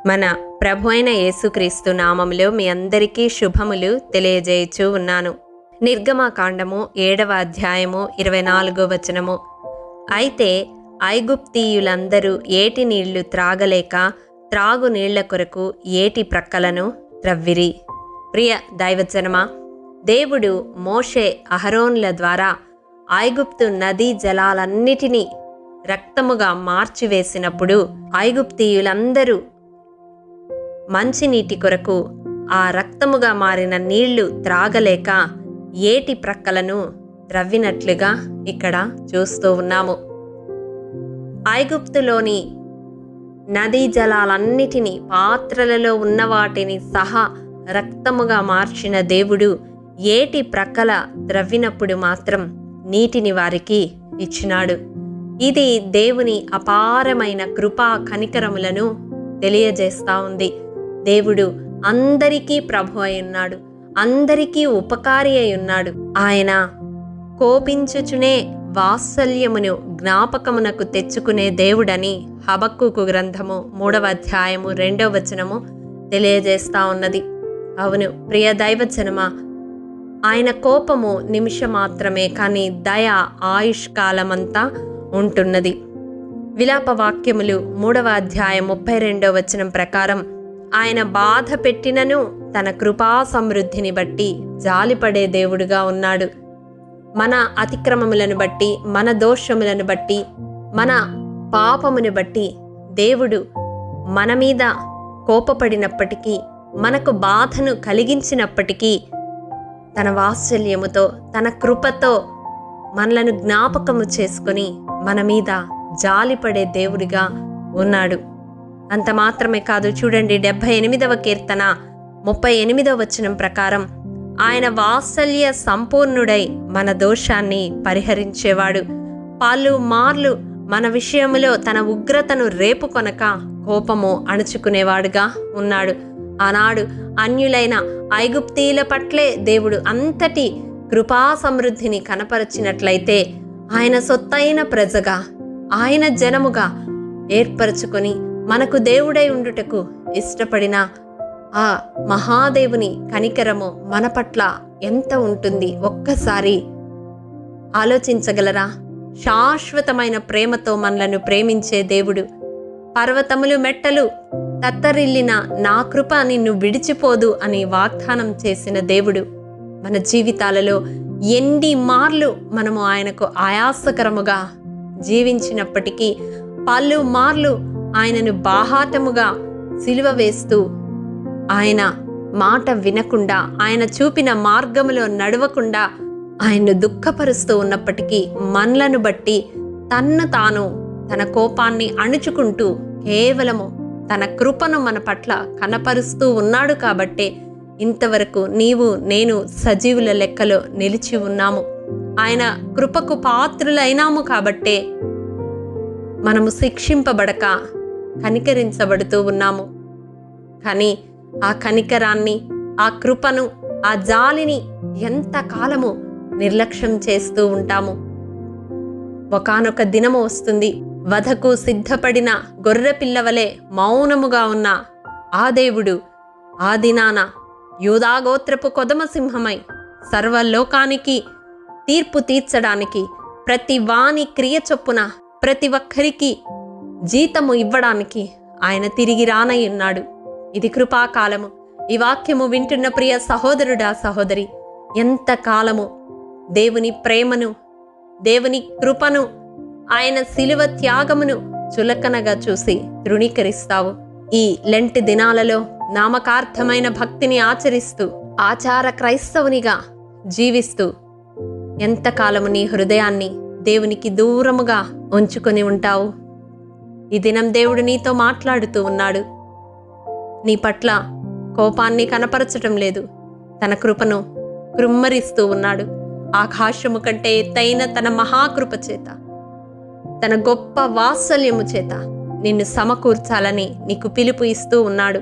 మన ప్రభు అయిన యేసుక్రీస్తు నామములో మీ అందరికీ శుభములు తెలియజేయచ్చు ఉన్నాను. నిర్గమకాండము 7వ అధ్యాయము 24వ వచనము. అయితే ఐగుప్తీయులందరూ ఏటి నీళ్లు త్రాగలేక త్రాగు నీళ్ల కొరకు ఏటి ప్రక్కలను త్రవ్విరి. ప్రియ దైవజనమా, దేవుడు మోషే అహరోన్ల ద్వారా ఐగుప్తు నదీ జలాలన్నిటినీ రక్తముగా మార్చివేసినప్పుడు ఐగుప్తీయులందరూ మంచినీటి కొరకు ఆ రక్తముగా మారిన నీళ్లు త్రాగలేక ఏటి ప్రక్కలను త్రవ్వినట్లుగా ఇక్కడ చూస్తూ ఉన్నాము. ఐగుప్తులోని నదీ జలాలన్నిటినీ, పాత్రలలో ఉన్న వాటిని సహా రక్తముగా మార్చిన దేవుడు ఏటి ప్రక్కల త్రవ్వినప్పుడు మాత్రం నీటిని వారికి ఇచ్చినాడు. ఇది దేవుని అపారమైన కృపా కనికరములను తెలియజేస్తా ఉంది. దేవుడు అందరికీ ప్రభు అయి ఉన్నాడు, అందరికీ ఉపకారి అయి ఉన్నాడు. ఆయన కోపించుచునే వాత్సల్యమును జ్ఞాపకమునకు తెచ్చుకునే దేవుడని హబక్కూకు గ్రంథము 3వ అధ్యాయము 2వ వచనము తెలియజేస్తా ఉన్నది. అవును ప్రియ దైవజనమా, ఆయన కోపము నిమిషం మాత్రమే, కానీ దయ ఆయుష్కాలమంతా ఉంటున్నది. విలాప వాక్యములు 3వ అధ్యాయం 32వ వచనం ప్రకారం ఆయన బాధ పెట్టినను తన కృపా సమృద్ధిని బట్టి జాలిపడే దేవుడుగా ఉన్నాడు. మన అతిక్రమములను బట్టి, మన దోషములను బట్టి, మన పాపమును బట్టి దేవుడు మన మీద కోపపడినప్పటికీ, మనకు బాధను కలిగించినప్పటికీ తన వాత్సల్యముతో, తన కృపతో మనలను జ్ఞాపకము చేసుకొని మన మీద జాలిపడే దేవుడిగా ఉన్నాడు. అంత మాత్రమే కాదు, చూడండి 78వ కీర్తన 38వ వచనం ప్రకారం ఆయన వాత్సల్య సంపూర్ణుడై మన దోషాన్ని పరిహరించేవాడు. పలుమార్లు మన విషయములో తన ఉగ్రతను రేపుకొనక కోపము అణుచుకునేవాడుగా ఉన్నాడు. ఆనాడు అన్యులైన ఐగుప్తీయుల పట్లే దేవుడు అంతటి కృపా సమృద్ధిని కనపరచినట్లయితే, ఆయన సొత్తైన ప్రజగా, ఆయన జనముగా ఏర్పరచుకొని మనకు దేవుడై ఉండుటకు ఇష్టపడిన ఆ మహాదేవుని కనికరము మన పట్ల ఎంత ఉంటుంది ఒక్కసారి ఆలోచించగలరా? శాశ్వతమైన ప్రేమతో మనలను ప్రేమించే దేవుడు, పర్వతములు మెట్టలు తత్తరిల్లిన నా కృప నిన్ను విడిచిపోదు అని వాగ్దానం చేసిన దేవుడు, మన జీవితాలలో ఎన్ని మార్లు మనము ఆయనకు ఆయాసకరముగా జీవించినప్పటికీ, పలుమార్లు ఆయనను బాహాటముగా సిలువ వేస్తూ, ఆయన మాట వినకుండా, ఆయన చూపిన మార్గములో నడవకుండా ఆయన్ను దుఃఖపరుస్తూ ఉన్నప్పటికీ, మనలను బట్టి తన్ను తాను తన కోపాన్ని అణుచుకుంటూ కేవలము తన కృపను మన పట్ల కనపరుస్తూ ఉన్నాడు. కాబట్టే ఇంతవరకు నీవు నేను సజీవుల లెక్కలో నిలిచి ఉన్నాము. ఆయన కృపకు పాత్రులైనాము. కాబట్టే మనము శిక్షింపబడక కనికరించబడుతూ ఉన్నాము. కానీ ఆ కనికరాన్ని, ఆ కృపను, ఆ జాలిని ఎంతకాలము నిర్లక్ష్యం చేస్తూ ఉంటాము. ఒకానొక దినము వస్తుంది, వధకు సిద్ధపడిన గొర్రె పిల్లవలే మౌనముగా ఉన్న ఆ దేవుడు ఆ దినాన యూదాగోత్రపు కొదమ సింహమై సర్వలోకానికి తీర్పు తీర్చడానికి, ప్రతి వాని క్రియ చొప్పున ప్రతి ఒక్కరికి జీతము ఇవ్వడానికి ఆయన తిరిగి రానయ్యున్నాడు. ఇది కృపాకాలము. ఈ వాక్యము వింటున్న ప్రియ సహోదరుడా, సహోదరి, ఎంతకాలము దేవుని ప్రేమను, దేవుని కృపను, ఆయన శిలువ త్యాగమును చులకనగా చూసి తృణీకరిస్తావు? ఈ లెంట్ దినాలలో నామకార్థమైన భక్తిని ఆచరిస్తూ, ఆచార క్రైస్తవునిగా జీవిస్తూ ఎంతకాలము నీ హృదయాన్ని దేవునికి దూరముగా ఉంచుకొని ఉంటావు? ఈ దినం దేవుడు నీతో మాట్లాడుతూ ఉన్నాడు. నీ పట్ల కోపాన్ని కనపరచటం లేదు, తన కృపను కృమ్మరిస్తూ ఉన్నాడు. ఆకాశము కంటే ఎత్తైన తన మహాకృప చేత, తన గొప్ప వాత్సల్యము చేత నిన్ను సమకూర్చాలని నీకు పిలుపు ఇస్తూ ఉన్నాడు.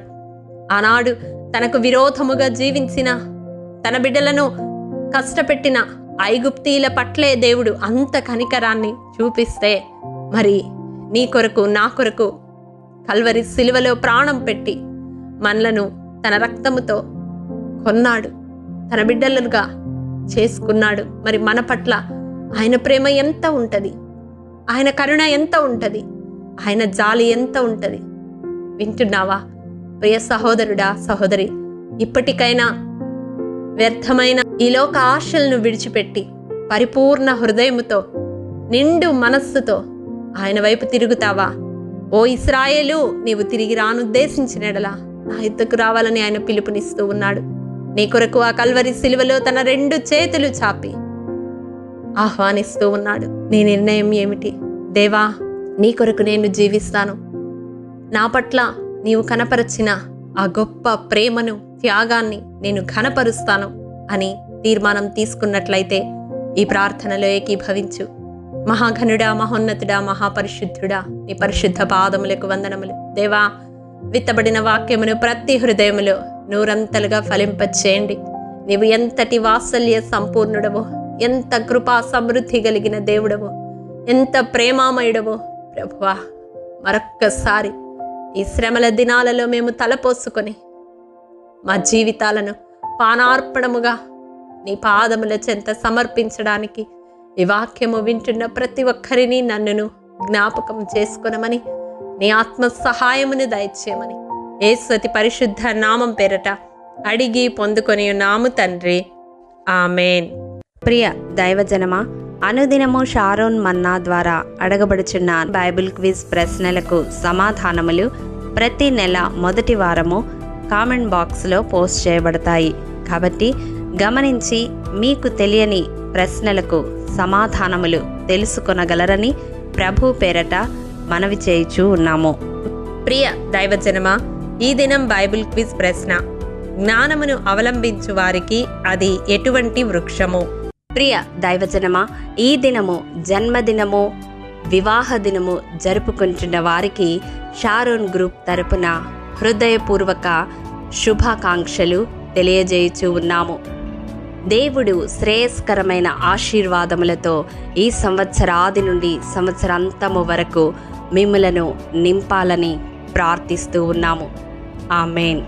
ఆనాడు తనకు విరోధముగా జీవించిన, తన బిడ్డలను కష్టపెట్టిన ఐగుప్తీయుల పట్లే దేవుడు అంత కనికరాన్ని చూపిస్తే, మరి నీ కొరకు, నా కొరకు కల్వరి సిలువలో ప్రాణం పెట్టి మనలను తన రక్తముతో కొన్నాడు, తన బిడ్డలుగా చేసుకున్నాడు. మరి మన పట్ల ఆయన ప్రేమ ఎంత ఉంటుంది, ఆయన కరుణ ఎంత ఉంటుంది, ఆయన జాలి ఎంత ఉంటుంది. వింటున్నావా ప్రియ సహోదరుడా, సహోదరి? ఇప్పటికైనా వ్యర్థమైన ఈ లోక ఆశలను విడిచిపెట్టి పరిపూర్ణ హృదయముతో, నిండు మనస్సుతో ఆయన వైపు తిరుగుతావా? ఓ ఇశ్రాయేలు, నీవు తిరిగి రానుద్దేశించినడలా నా యుద్ధకు రావాలని ఆయన పిలుపునిస్తూ ఉన్నాడు. నీ కొరకు ఆ కల్వరి సిలువలో తన 2 చేతులు చాపి ఆహ్వానిస్తూ ఉన్నాడు. నీ నిర్ణయం ఏమిటి? దేవా, నీ కొరకు నేను జీవిస్తాను, నా పట్ల నీవు కనపరచిన ఆ గొప్ప ప్రేమను, త్యాగాన్ని నేను ఘనపరుస్తాను అని తీర్మానం తీసుకున్నట్లయితే ఈ ప్రార్థనలో ఏకీభవించు. మహాఘనుడా, మహోన్నతుడా, మహాపరిశుద్ధుడా, నీ పరిశుద్ధ పాదములకు వందనములు. దేవా, విత్తబడిన వాక్యమును ప్రతి హృదయములో నూరంతలుగా ఫలింపచేయండి. నీవు ఎంతటి వాత్సల్య సంపూర్ణుడవో, ఎంత కృపా సమృద్ధి కలిగిన దేవుడవో, ఎంత ప్రేమామయుడవో ప్రభువా, మరొక్కసారి ఈ శ్రమల దినాలలో మేము తలపోసుకొని మా జీవితాలను పానార్పణముగా నీ పాదముల చెంత సమర్పించడానికి ఈ వాక్యము వింటున్న ప్రతి ఒక్కరిని నన్నును జ్ఞాపకం చేసుకొనమని, నీ ఆత్మ సహాయమును దయచేయమని యేసు అతి పరిశుద్ధ నామం పేరట అడిగి పొందుకొని ఉన్నాము తండ్రి, ఆమేన్. ప్రియ దైవజనమా, అనుదినము షారోన్ మన్నా ద్వారా అడగబడుచున్న బైబిల్ క్విజ్ ప్రశ్నలకు సమాధానములు ప్రతి నెల మొదటి వారము కామెంట్ బాక్స్లో పోస్ట్ చేయబడతాయి. కాబట్టి గమనించి మీకు తెలియని ప్రశ్నలకు సమాధానములు తెలుసుకొనగలరని ప్రభు పేరట మనవి చేయుచూ ఉన్నాము. ప్రియ దైవజనమా, ఈ దినం బైబిల్ క్విజ్ ప్రశ్న: జ్ఞానమును అవలంబించు వారికి అది ఎటువంటి వృక్షము? ప్రియ దైవజనమా, ఈ దినము జన్మదినము, వివాహ దినము జరుపుకుంటున్న వారికి షారోన్ గ్రూప్ తరపున హృదయపూర్వక శుభాకాంక్షలు తెలియజేయుచూ ఉన్నాము. దేవుడు శ్రేయస్కరమైన ఆశీర్వాదములతో ఈ సంవత్సరాది నుండి సంవత్సరాంతము వరకు మిమ్ములను నింపాలని ప్రార్థిస్తూ ఉన్నాము. ఆమేన్.